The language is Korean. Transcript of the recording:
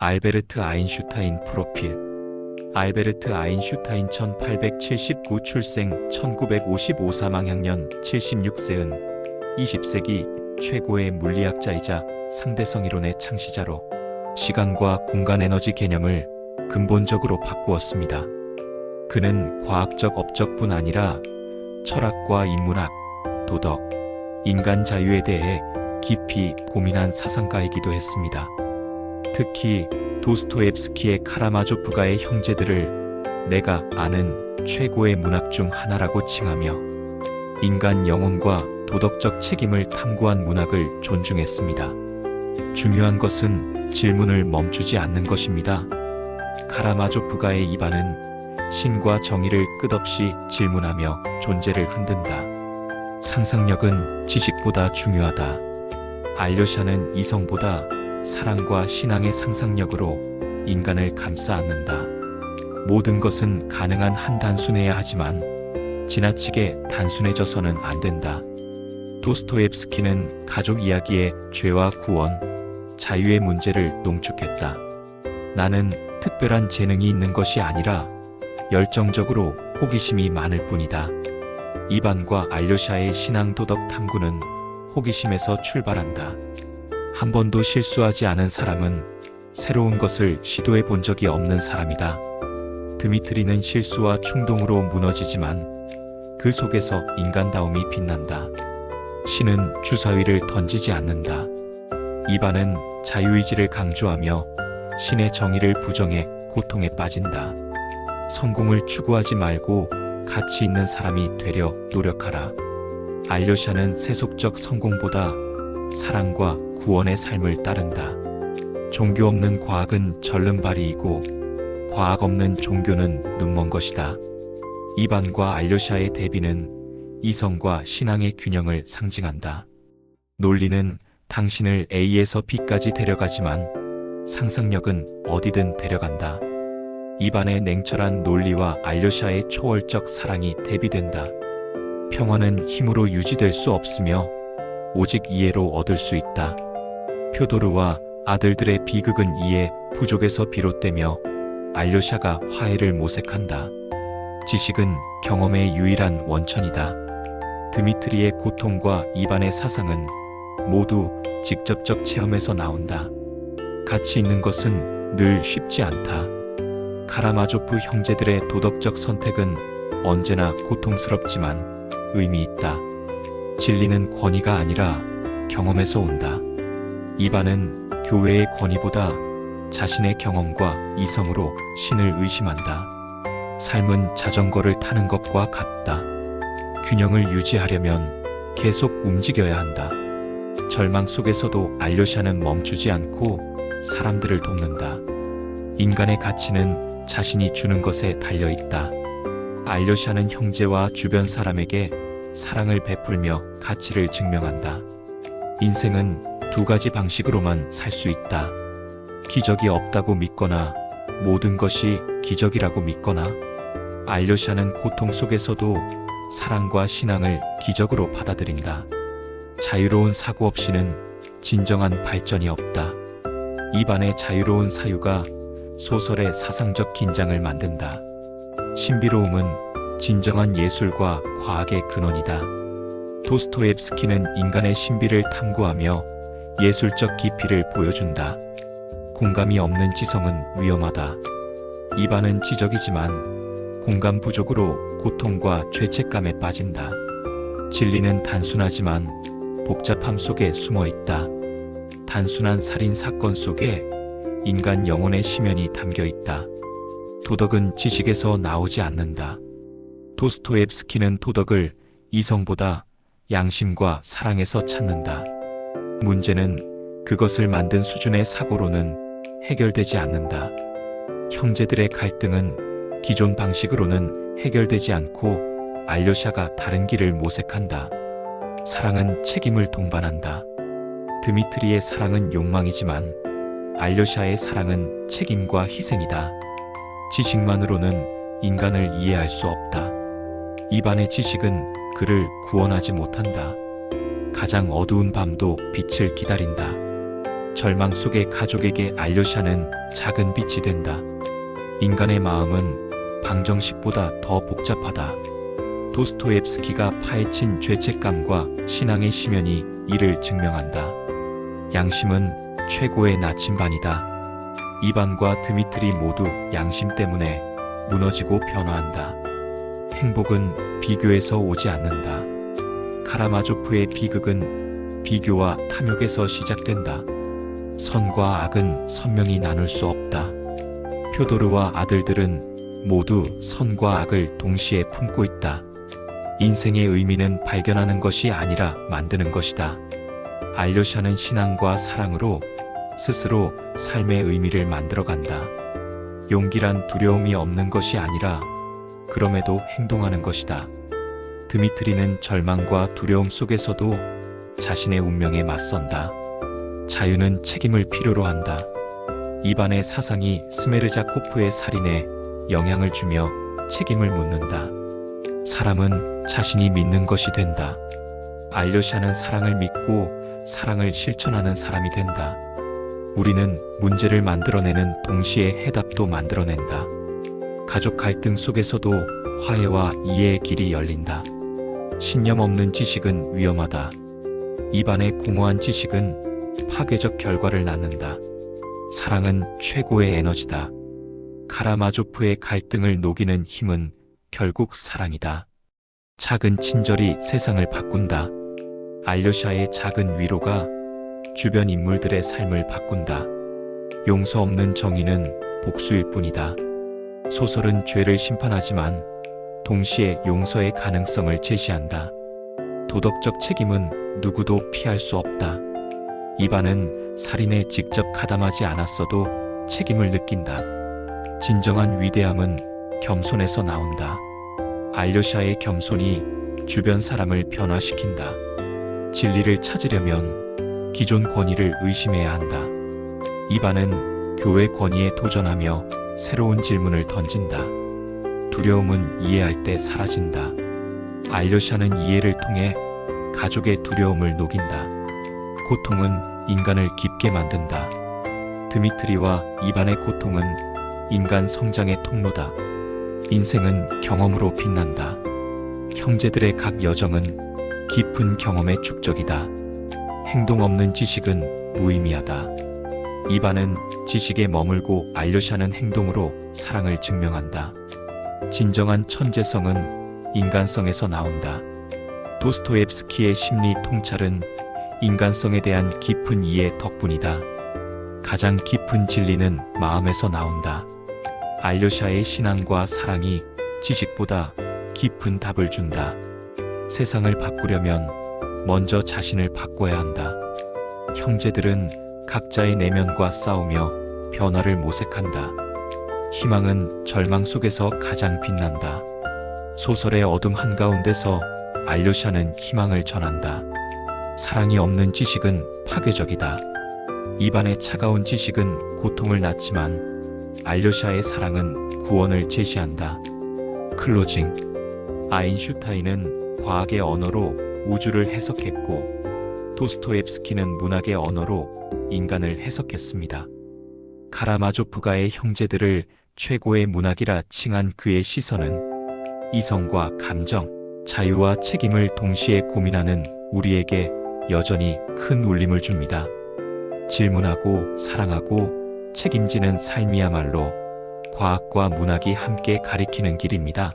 알베르트 아인슈타인 프로필. 알베르트 아인슈타인 1879 출생 1955 사망학년 76세은 20세기 최고의 물리학자이자 상대성 이론의 창시자로 시간과 공간 에너지 개념을 근본적으로 바꾸었습니다. 그는 과학적 업적뿐 아니라 철학과 인문학, 도덕, 인간 자유에 대해 깊이 고민한 사상가이기도 했습니다. 특히 도스토옙스키의 카라마조프가의 형제들을 내가 아는 최고의 문학 중 하나라고 칭하며 인간 영혼과 도덕적 책임을 탐구한 문학을 존중했습니다. 중요한 것은 질문을 멈추지 않는 것입니다. 카라마조프가의 이반은 신과 정의를 끝없이 질문하며 존재를 흔든다. 상상력은 지식보다 중요하다. 알려샤는 이성보다 사랑과 신앙의 상상력으로 인간을 감싸 안는다. 모든 것은 가능한 한 단순해야 하지만 지나치게 단순해져서는 안 된다. 도스토옙스키는 가족 이야기의 죄와 구원, 자유의 문제를 농축했다. 나는 특별한 재능이 있는 것이 아니라 열정적으로 호기심이 많을 뿐이다. 이반과 알료샤의 신앙 도덕 탐구는 호기심에서 출발한다. 한 번도 실수하지 않은 사람은 새로운 것을 시도해 본 적이 없는 사람이다. 드미트리는 실수와 충동으로 무너지지만 그 속에서 인간다움이 빛난다. 신은 주사위를 던지지 않는다. 이반은 자유의지를 강조하며 신의 정의를 부정해 고통에 빠진다. 성공을 추구하지 말고 가치 있는 사람이 되려 노력하라. 알료샤는 세속적 성공보다 사랑과 구원의 삶을 따른다. 종교 없는 과학은 절름발이이고 과학 없는 종교는 눈먼 것이다. 이반과 알료샤의 대비는 이성과 신앙의 균형을 상징한다. 논리는 당신을 A에서 B까지 데려가지만 상상력은 어디든 데려간다. 이반의 냉철한 논리와 알료샤의 초월적 사랑이 대비된다. 평화는 힘으로 유지될 수 없으며 오직 이해로 얻을 수 있다. 표도르와 아들들의 비극은 이해 부족에서 비롯되며 알료샤가 화해를 모색한다. 지식은 경험의 유일한 원천이다. 드미트리의 고통과 이반의 사상은 모두 직접적 체험에서 나온다. 가치 있는 것은 늘 쉽지 않다. 카라마조프 형제들의 도덕적 선택은 언제나 고통스럽지만 의미 있다. 진리는 권위가 아니라 경험에서 온다. 이반은 교회의 권위보다 자신의 경험과 이성으로 신을 의심한다. 삶은 자전거를 타는 것과 같다. 균형을 유지하려면 계속 움직여야 한다. 절망 속에서도 알료샤는 멈추지 않고 사람들을 돕는다. 인간의 가치는 자신이 주는 것에 달려있다. 알료샤는 형제와 주변 사람에게 사랑을 베풀며 가치를 증명한다. 인생은 두 가지 방식으로만 살 수 있다. 기적이 없다고 믿거나 모든 것이 기적이라고 믿거나. 알료샤는 고통 속에서도 사랑과 신앙을 기적으로 받아들인다. 자유로운 사고 없이는 진정한 발전이 없다. 이반의 자유로운 사유가 소설의 사상적 긴장을 만든다. 신비로움은 진정한 예술과 과학의 근원이다. 도스토옙스키는 인간의 신비를 탐구하며 예술적 깊이를 보여준다. 공감이 없는 지성은 위험하다. 이반은 지적이지만 공감 부족으로 고통과 죄책감에 빠진다. 진리는 단순하지만 복잡함 속에 숨어 있다. 단순한 살인 사건 속에 인간 영혼의 심연이 담겨 있다. 도덕은 지식에서 나오지 않는다. 도스토옙스키는 도덕을 이성보다 양심과 사랑에서 찾는다. 문제는 그것을 만든 수준의 사고로는 해결되지 않는다. 형제들의 갈등은 기존 방식으로는 해결되지 않고 알료샤가 다른 길을 모색한다. 사랑은 책임을 동반한다. 드미트리의 사랑은 욕망이지만 알료샤의 사랑은 책임과 희생이다. 지식만으로는 인간을 이해할 수 없다. 이반의 지식은 그를 구원하지 못한다. 가장 어두운 밤도 빛을 기다린다. 절망 속의 가족에게 알료샤는 작은 빛이 된다. 인간의 마음은 방정식보다 더 복잡하다. 도스토옙스키가 파헤친 죄책감과 신앙의 심연이 이를 증명한다. 양심은 최고의 나침반이다. 이반과 드미트리 모두 양심 때문에 무너지고 변화한다. 행복은 비교에서 오지 않는다. 카라마조프의 비극은 비교와 탐욕에서 시작된다. 선과 악은 선명히 나눌 수 없다. 표도르와 아들들은 모두 선과 악을 동시에 품고 있다. 인생의 의미는 발견하는 것이 아니라 만드는 것이다. 알료샤는 신앙과 사랑으로 스스로 삶의 의미를 만들어간다. 용기란 두려움이 없는 것이 아니라 그럼에도 행동하는 것이다. 드미트리는 절망과 두려움 속에서도 자신의 운명에 맞선다. 자유는 책임을 필요로 한다. 이반의 사상이 스메르자코프의 살인에 영향을 주며 책임을 묻는다. 사람은 자신이 믿는 것이 된다. 알료샤는 사랑을 믿고 사랑을 실천하는 사람이 된다. 우리는 문제를 만들어내는 동시에 해답도 만들어낸다. 가족 갈등 속에서도 화해와 이해의 길이 열린다. 신념 없는 지식은 위험하다. 이반의 공허한 지식은 파괴적 결과를 낳는다. 사랑은 최고의 에너지다. 카라마조프의 갈등을 녹이는 힘은 결국 사랑이다. 작은 친절이 세상을 바꾼다. 알료샤의 작은 위로가 주변 인물들의 삶을 바꾼다. 용서 없는 정의는 복수일 뿐이다. 소설은 죄를 심판하지만 동시에 용서의 가능성을 제시한다. 도덕적 책임은 누구도 피할 수 없다. 이반은 살인에 직접 가담하지 않았어도 책임을 느낀다. 진정한 위대함은 겸손에서 나온다. 알료샤의 겸손이 주변 사람을 변화시킨다. 진리를 찾으려면 기존 권위를 의심해야 한다. 이반은 교회 권위에 도전하며 새로운 질문을 던진다. 두려움은 이해할 때 사라진다. 알료샤는 이해를 통해 가족의 두려움을 녹인다. 고통은 인간을 깊게 만든다. 드미트리와 이반의 고통은 인간 성장의 통로다. 인생은 경험으로 빛난다. 형제들의 각 여정은 깊은 경험의 축적이다. 행동 없는 지식은 무의미하다. 이반은 지식에 머물고 알료샤는 행동으로 사랑을 증명한다. 진정한 천재성은 인간성에서 나온다. 도스토옙스키의 심리 통찰은 인간성에 대한 깊은 이해 덕분이다. 가장 깊은 진리는 마음에서 나온다. 알료샤의 신앙과 사랑이 지식보다 깊은 답을 준다. 세상을 바꾸려면 먼저 자신을 바꿔야 한다. 형제들은 각자의 내면과 싸우며 변화를 모색한다. 희망은 절망 속에서 가장 빛난다. 소설의 어둠 한가운데서 알료샤는 희망을 전한다. 사랑이 없는 지식은 파괴적이다. 이반의 차가운 지식은 고통을 낳지만 알료샤의 사랑은 구원을 제시한다. 클로징. 아인슈타인은 과학의 언어로 우주를 해석했고 도스토옙스키는 문학의 언어로 인간을 해석했습니다. 카라마조프가의 형제들을 최고의 문학이라 칭한 그의 시선은 이성과 감정, 자유와 책임을 동시에 고민하는 우리에게 여전히 큰 울림을 줍니다. 질문하고 사랑하고 책임지는 삶이야말로 과학과 문학이 함께 가리키는 길입니다.